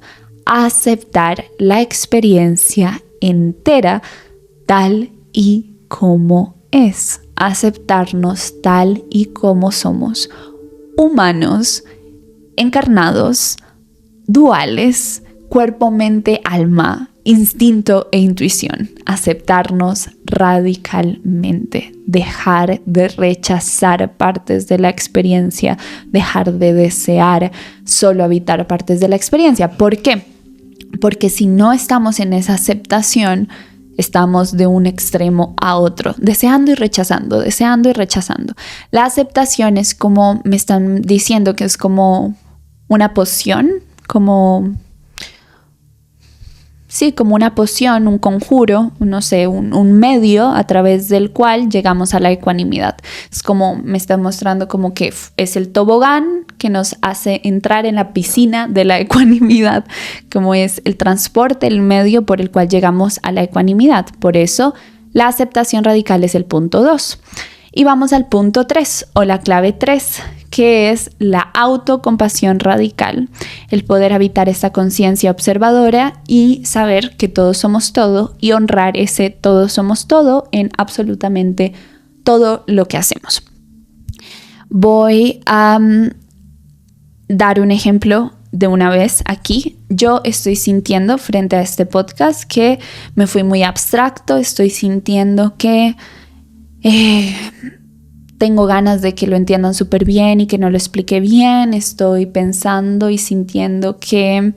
Aceptar la experiencia entera tal y como es. Aceptarnos tal y como somos. Humanos, encarnados, duales, cuerpo, mente, alma, instinto e intuición. Aceptarnos radicalmente, dejar de rechazar partes de la experiencia, dejar de desear solo habitar partes de la experiencia. ¿Por qué? Porque si no estamos en esa aceptación, estamos de un extremo a otro, deseando y rechazando, deseando y rechazando. La aceptación es como me están diciendo que es como una poción, como una poción, un conjuro, no sé, un medio a través del cual llegamos a la ecuanimidad. Es como me está mostrando como que es el tobogán que nos hace entrar en la piscina de la ecuanimidad, como es el transporte, el medio por el cual llegamos a la ecuanimidad. Por eso la aceptación radical es el punto 2. Y vamos al punto 3 o la clave 3, que es la autocompasión radical, el poder habitar esta conciencia observadora y saber que todos somos todo y honrar ese todos somos todo en absolutamente todo lo que hacemos. Voy a dar un ejemplo de una vez aquí. Yo estoy sintiendo frente a este podcast que me fui muy abstracto, estoy sintiendo que tengo ganas de que lo entiendan súper bien y que no lo explique bien. Estoy pensando y sintiendo que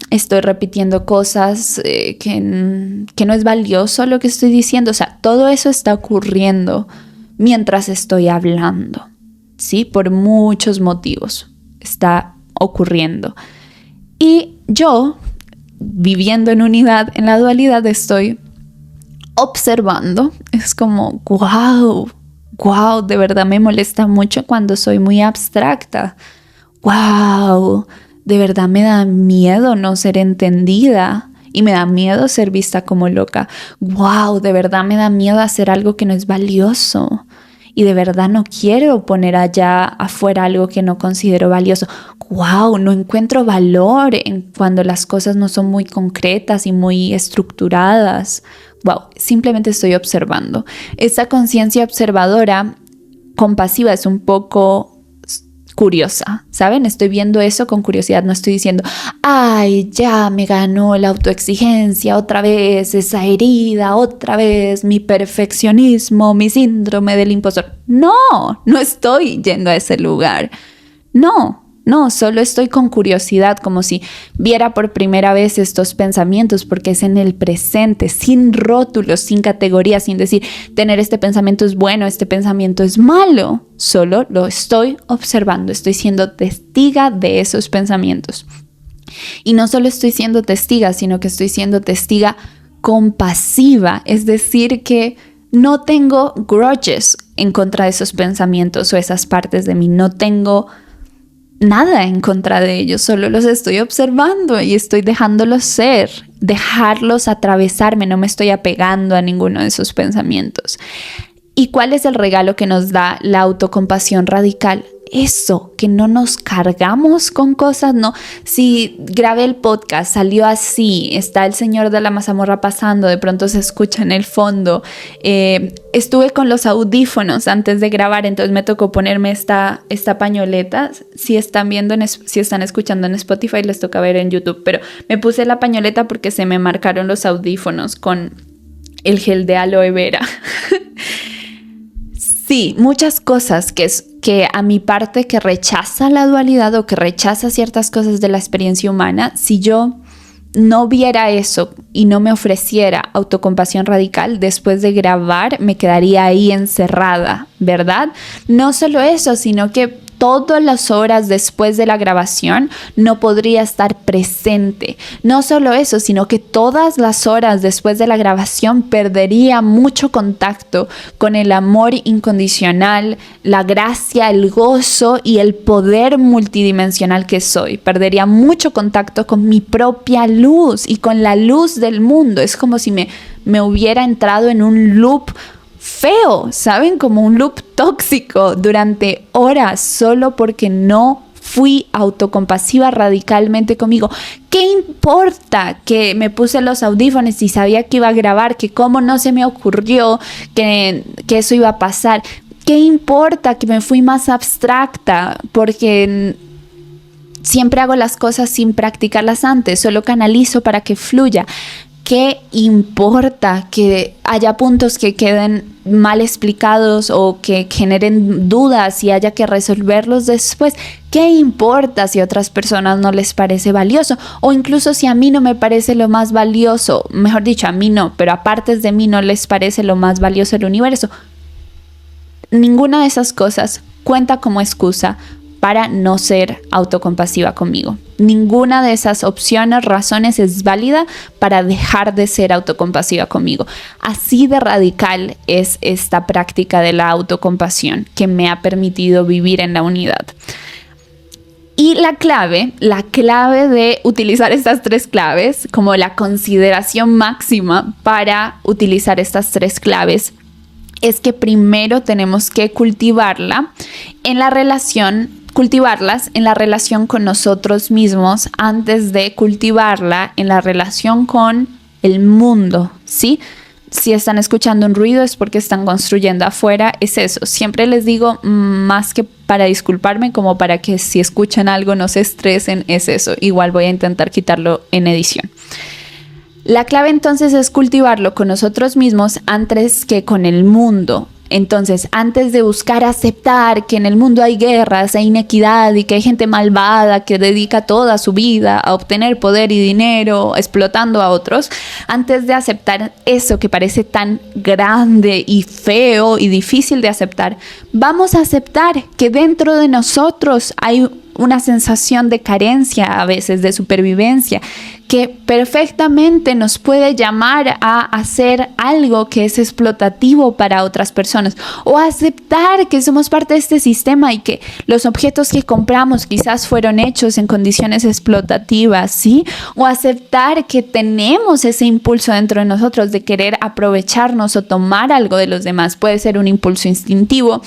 estoy repitiendo cosas que no es valioso lo que estoy diciendo. O sea, todo eso está ocurriendo mientras estoy hablando, ¿sí? Por muchos motivos está ocurriendo. Y yo, viviendo en unidad, en la dualidad, estoy observando. Es como, wow, de verdad me molesta mucho cuando soy muy abstracta. Wow, de verdad me da miedo no ser entendida y me da miedo ser vista como loca. Wow, de verdad me da miedo hacer algo que no es valioso y de verdad no quiero poner allá afuera algo que no considero valioso. Wow, no encuentro valor en cuando las cosas no son muy concretas y muy estructuradas. Wow, simplemente estoy observando. Esa conciencia observadora compasiva es un poco curiosa, ¿saben? Estoy viendo eso con curiosidad, no estoy diciendo, ay, ya me ganó la autoexigencia, otra vez esa herida, otra vez mi perfeccionismo, mi síndrome del impostor. No estoy yendo a ese lugar. No, solo estoy con curiosidad, como si viera por primera vez estos pensamientos, porque es en el presente, sin rótulos, sin categorías, sin decir, tener este pensamiento es bueno, este pensamiento es malo. Solo lo estoy observando, estoy siendo testiga de esos pensamientos. Y no solo estoy siendo testiga, sino que estoy siendo testiga compasiva, es decir, que no tengo grudges en contra de esos pensamientos o esas partes de mí, no tengo nada en contra de ellos, solo los estoy observando y estoy dejándolos ser, dejarlos atravesarme, no me estoy apegando a ninguno de esos pensamientos. ¿Y cuál es el regalo que nos da la autocompasión radical? Eso, que no nos cargamos con cosas, no. Si grabé el podcast, salió así, está el señor de la mazamorra pasando, de pronto se escucha en el fondo. Estuve con los audífonos antes de grabar, entonces me tocó ponerme esta pañoleta. Si están escuchando en Spotify, les toca ver en YouTube, pero me puse la pañoleta porque se me marcaron los audífonos con el gel de aloe vera. Sí, muchas cosas que a mi parte que rechaza la dualidad o que rechaza ciertas cosas de la experiencia humana, si yo no viera eso y no me ofreciera autocompasión radical, después de grabar me quedaría ahí encerrada, ¿verdad? No solo eso, sino que todas las horas después de la grabación no podría estar presente. No solo eso, sino que todas las horas después de la grabación perdería mucho contacto con el amor incondicional, la gracia, el gozo y el poder multidimensional que soy. Perdería mucho contacto con mi propia luz y con la luz del mundo. Es como si me hubiera entrado en un loop feo, ¿saben? Como un loop tóxico durante horas solo porque no fui autocompasiva radicalmente conmigo. ¿Qué importa que me puse los audífonos y sabía que iba a grabar, que cómo no se me ocurrió que eso iba a pasar? ¿Qué importa que me fui más abstracta? Porque siempre hago las cosas sin practicarlas antes, solo canalizo para que fluya. ¿Qué importa que haya puntos que queden mal explicados o que generen dudas y haya que resolverlos después? ¿Qué importa si a otras personas no les parece valioso? O incluso si a mí no me parece lo más valioso, mejor dicho, a mí no, pero a partes de mí no les parece lo más valioso del universo. Ninguna de esas cosas cuenta como excusa para no ser autocompasiva conmigo. Ninguna de esas opciones, razones es válida para dejar de ser autocompasiva conmigo. Así de radical es esta práctica de la autocompasión que me ha permitido vivir en la unidad. Y la clave de utilizar estas 3 claves, como la consideración máxima para utilizar estas 3 claves, es que primero tenemos que cultivarlas en la relación con nosotros mismos antes de cultivarla en la relación con el mundo, ¿sí? Si están escuchando un ruido es porque están construyendo afuera, es eso. Siempre les digo, más que para disculparme, como para que si escuchan algo no se estresen, es eso. Igual voy a intentar quitarlo en edición. La clave entonces es cultivarlo con nosotros mismos antes que con el mundo. Entonces, antes de buscar aceptar que en el mundo hay guerras, hay inequidad y que hay gente malvada que dedica toda su vida a obtener poder y dinero explotando a otros, antes de aceptar eso que parece tan grande y feo y difícil de aceptar, vamos a aceptar que dentro de nosotros hay una sensación de carencia, a veces de supervivencia, que perfectamente nos puede llamar a hacer algo que es explotativo para otras personas, o aceptar que somos parte de este sistema y que los objetos que compramos quizás fueron hechos en condiciones explotativas, ¿sí? O aceptar que tenemos ese impulso dentro de nosotros de querer aprovecharnos o tomar algo de los demás. Puede ser un impulso instintivo,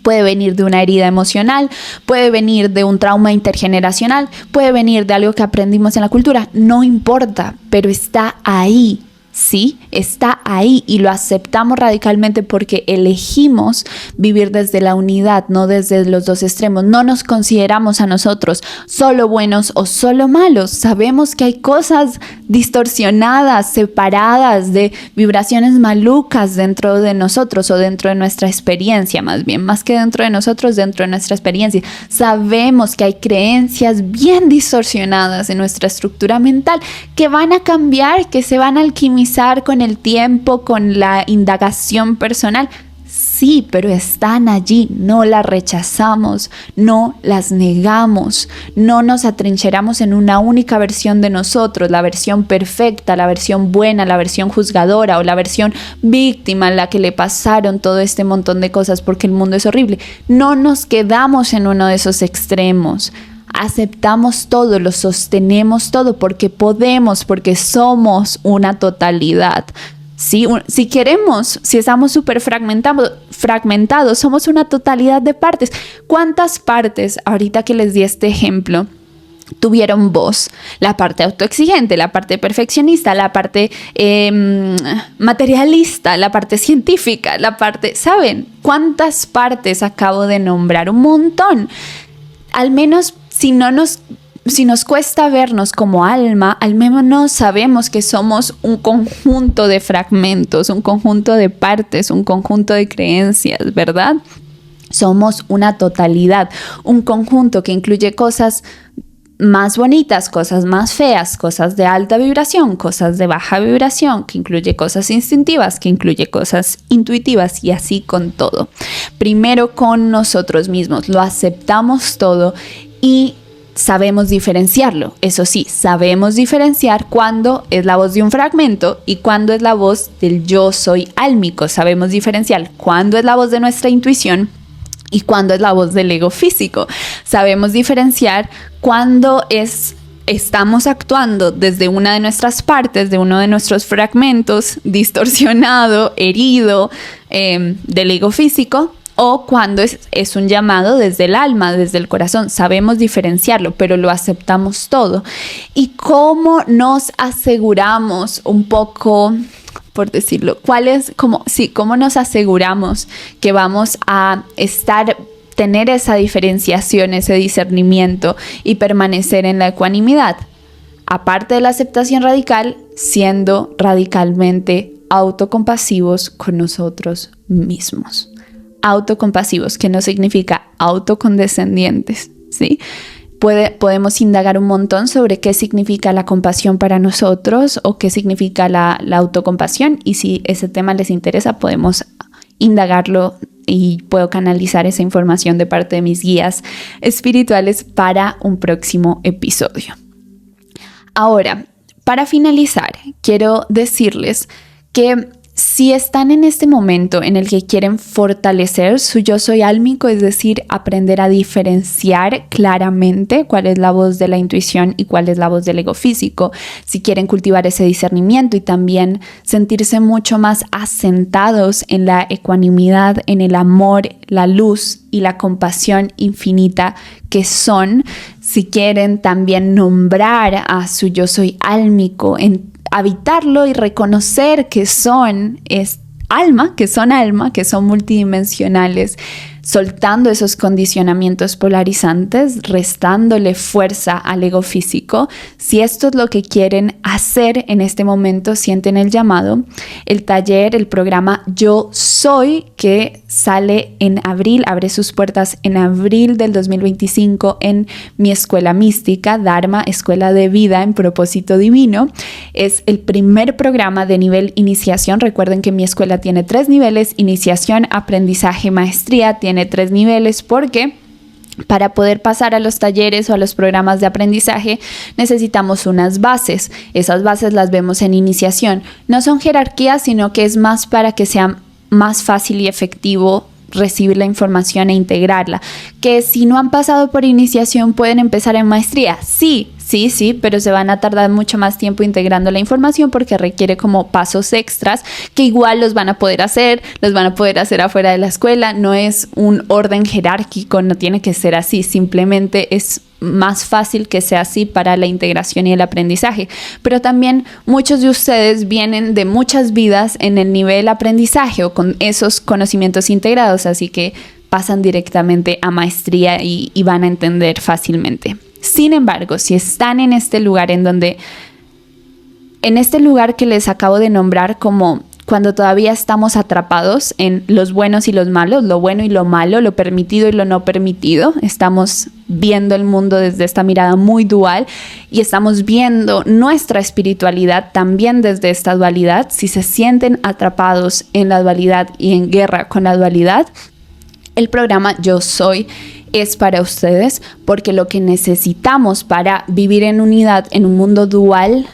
puede venir de una herida emocional, puede venir de un trauma intergeneracional, puede venir de algo que aprendimos en la cultura, no importa, pero está ahí. Sí, está ahí y lo aceptamos radicalmente porque elegimos vivir desde la unidad, no desde los dos extremos. No nos consideramos a nosotros solo buenos o solo malos. Sabemos que hay cosas distorsionadas, separadas, de vibraciones malucas dentro de nosotros o dentro de nuestra experiencia, más bien, más que dentro de nosotros, dentro de nuestra experiencia. Sabemos que hay creencias bien distorsionadas en nuestra estructura mental que van a cambiar, que se van a alquimizar con el tiempo, con la indagación personal. Sí, pero están allí, no las rechazamos, no las negamos, no nos atrincheramos en una única versión de nosotros, la versión perfecta, la versión buena, la versión juzgadora o la versión víctima en la que le pasaron todo este montón de cosas porque el mundo es horrible. No nos quedamos en uno de esos extremos. Aceptamos todo, lo sostenemos todo porque podemos, porque somos una totalidad. ¿Sí? Si queremos, si estamos súper fragmentados, somos una totalidad de partes. ¿Cuántas partes, ahorita que les di este ejemplo, tuvieron voz? La parte autoexigente, la parte perfeccionista, la parte materialista, la parte científica, la parte... ¿Saben cuántas partes acabo de nombrar? Un montón. Al menos si nos cuesta vernos como alma, al menos sabemos que somos un conjunto de fragmentos, un conjunto de partes, un conjunto de creencias, ¿verdad? Somos una totalidad, un conjunto que incluye cosas más bonitas, cosas más feas, cosas de alta vibración, cosas de baja vibración, que incluye cosas instintivas, que incluye cosas intuitivas y así con todo. Primero con nosotros mismos, lo aceptamos todo y sabemos diferenciarlo. Eso sí, sabemos diferenciar cuándo es la voz de un fragmento y cuándo es la voz del yo soy álmico. Sabemos diferenciar cuándo es la voz de nuestra intuición y cuándo es la voz del ego físico. Sabemos diferenciar cuándo estamos actuando desde una de nuestras partes, de uno de nuestros fragmentos, distorsionado, herido, del ego físico, o cuando es un llamado desde el alma, desde el corazón. Sabemos diferenciarlo, pero lo aceptamos todo. ¿Y cómo nos aseguramos un poco, por decirlo, cómo nos aseguramos que vamos a tener esa diferenciación, ese discernimiento y permanecer en la ecuanimidad? Aparte de la aceptación radical, siendo radicalmente autocompasivos con nosotros mismos. Autocompasivos, que no significa autocondescendientes, ¿sí? Podemos indagar un montón sobre qué significa la compasión para nosotros o qué significa la autocompasión, y si ese tema les interesa podemos indagarlo y puedo canalizar esa información de parte de mis guías espirituales para un próximo episodio. Ahora, para finalizar, quiero decirles que si están en este momento en el que quieren fortalecer su yo soy álmico, es decir, aprender a diferenciar claramente cuál es la voz de la intuición y cuál es la voz del ego físico, si quieren cultivar ese discernimiento y también sentirse mucho más asentados en la ecuanimidad, en el amor, la luz y la compasión infinita que son, si quieren también nombrar a su yo soy álmico, habitarlo y reconocer que son alma, que son multidimensionales, soltando esos condicionamientos polarizantes, restándole fuerza al ego físico. Si esto es lo que quieren hacer en este momento, sienten el llamado. El taller, el programa Yo Soy, que sale en abril, abre sus puertas en abril del 2025 en mi escuela mística, Dharma, Escuela de Vida en Propósito Divino. Es el primer programa de nivel iniciación. Recuerden que mi escuela tiene 3 niveles: iniciación, aprendizaje, maestría. Tiene 3 niveles porque para poder pasar a los talleres o a los programas de aprendizaje necesitamos unas bases. Esas bases las vemos en iniciación. No son jerarquías, sino que es más para que sea más fácil y efectivo recibir la información e integrarla. Que si no han pasado por iniciación pueden empezar en maestría. Sí Sí, pero se van a tardar mucho más tiempo integrando la información porque requiere como pasos extras que igual los van a poder hacer afuera de la escuela. No es un orden jerárquico, no tiene que ser así, simplemente es más fácil que sea así para la integración y el aprendizaje. Pero también muchos de ustedes vienen de muchas vidas en el nivel aprendizaje o con esos conocimientos integrados, así que pasan directamente a maestría y van a entender fácilmente. Sin embargo, si están en este lugar que les acabo de nombrar, como cuando todavía estamos atrapados en los buenos y los malos, lo bueno y lo malo, lo permitido y lo no permitido, estamos viendo el mundo desde esta mirada muy dual y estamos viendo nuestra espiritualidad también desde esta dualidad. Si se sienten atrapados en la dualidad y en guerra con la dualidad, el programa Yo Soy es para ustedes, porque lo que necesitamos para vivir en unidad en un mundo dual,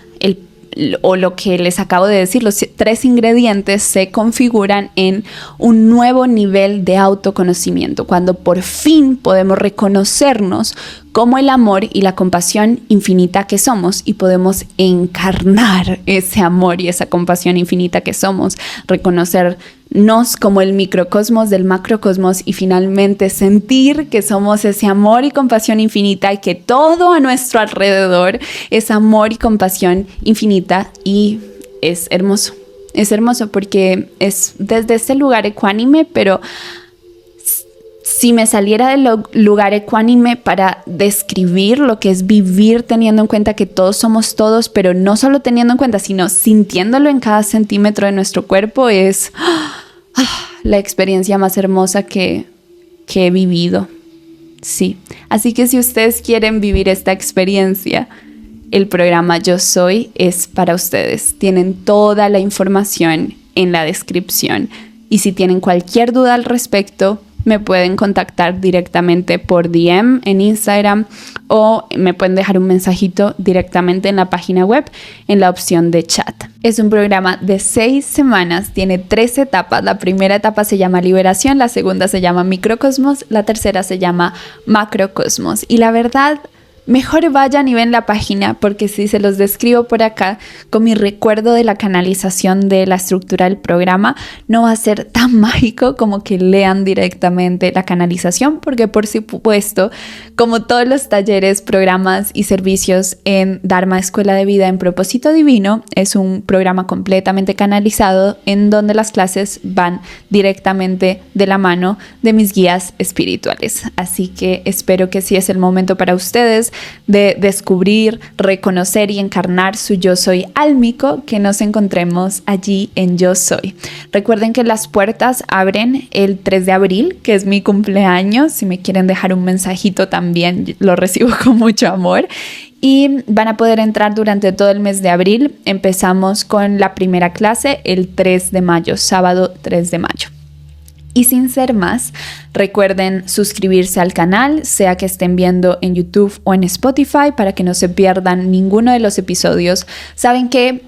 o lo que les acabo de decir, los 3 ingredientes se configuran en un nuevo nivel de autoconocimiento, cuando por fin podemos reconocernos como el amor y la compasión infinita que somos y podemos encarnar ese amor y esa compasión infinita que somos, reconocernos como el microcosmos del macrocosmos y finalmente sentir que somos ese amor y compasión infinita y que todo a nuestro alrededor es amor y compasión infinita. Y es hermoso porque es desde ese lugar ecuánime, pero si me saliera del lugar ecuánime para describir lo que es vivir teniendo en cuenta que todos somos todos, pero no solo teniendo en cuenta, sino sintiéndolo en cada centímetro de nuestro cuerpo, es la experiencia más hermosa que he vivido. Sí, así que si ustedes quieren vivir esta experiencia, el programa Yo Soy es para ustedes. Tienen toda la información en la descripción. Y si tienen cualquier duda al respecto, me pueden contactar directamente por DM en Instagram o me pueden dejar un mensajito directamente en la página web en la opción de chat. Es un programa de 6 semanas, tiene 3 etapas. La primera etapa se llama Liberación, la segunda se llama Microcosmos, la tercera se llama Macrocosmos. Y la verdad, mejor vayan y ven la página, porque si se los describo por acá con mi recuerdo de la canalización de la estructura del programa, no va a ser tan mágico como que lean directamente la canalización, porque por supuesto, como todos los talleres, programas y servicios en Dharma Escuela de Vida en Propósito Divino, es un programa completamente canalizado en donde las clases van directamente de la mano de mis guías espirituales. Así que espero que sí es el momento para ustedes de descubrir, reconocer y encarnar su yo soy álmico, que nos encontremos allí en Yo Soy. Recuerden que las puertas abren el 3 de abril, que es mi cumpleaños. Si me quieren dejar un mensajito también, lo recibo con mucho amor. Y van a poder entrar durante todo el mes de abril. Empezamos con la primera clase el 3 de mayo, sábado 3 de mayo. Y sin ser más, recuerden suscribirse al canal, sea que estén viendo en YouTube o en Spotify, para que no se pierdan ninguno de los episodios. Saben que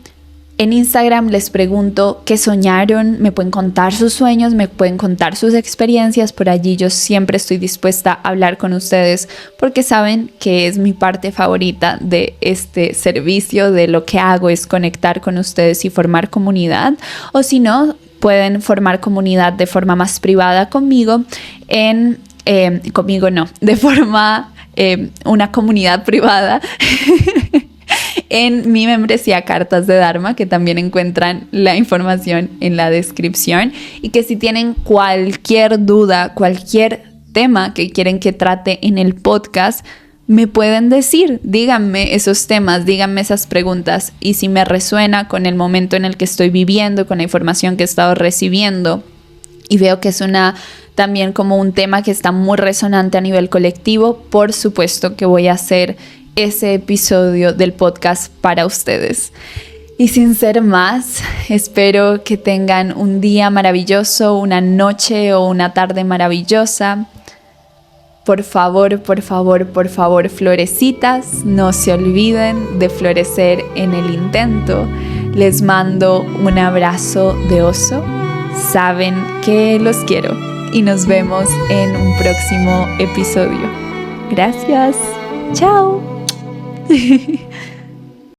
en Instagram les pregunto qué soñaron, me pueden contar sus sueños, me pueden contar sus experiencias. Por allí yo siempre estoy dispuesta a hablar con ustedes, porque saben que es mi parte favorita de este servicio, de lo que hago es conectar con ustedes y formar comunidad. O si no, pueden formar comunidad de forma más privada conmigo una comunidad privada en mi membresía Cartas de Dharma, que también encuentran la información en la descripción. Y que si tienen cualquier duda, cualquier tema que quieren que trate en el podcast, me pueden decir, díganme esos temas, díganme esas preguntas, y si me resuena con el momento en el que estoy viviendo, con la información que he estado recibiendo, y veo que es también como un tema que está muy resonante a nivel colectivo, por supuesto que voy a hacer ese episodio del podcast para ustedes. Y sin ser más, espero que tengan un día maravilloso, una noche o una tarde maravillosa. Por favor, florecitas, no se olviden de florecer en el intento. Les mando un abrazo de oso. Saben que los quiero y nos vemos en un próximo episodio. Gracias. Chao.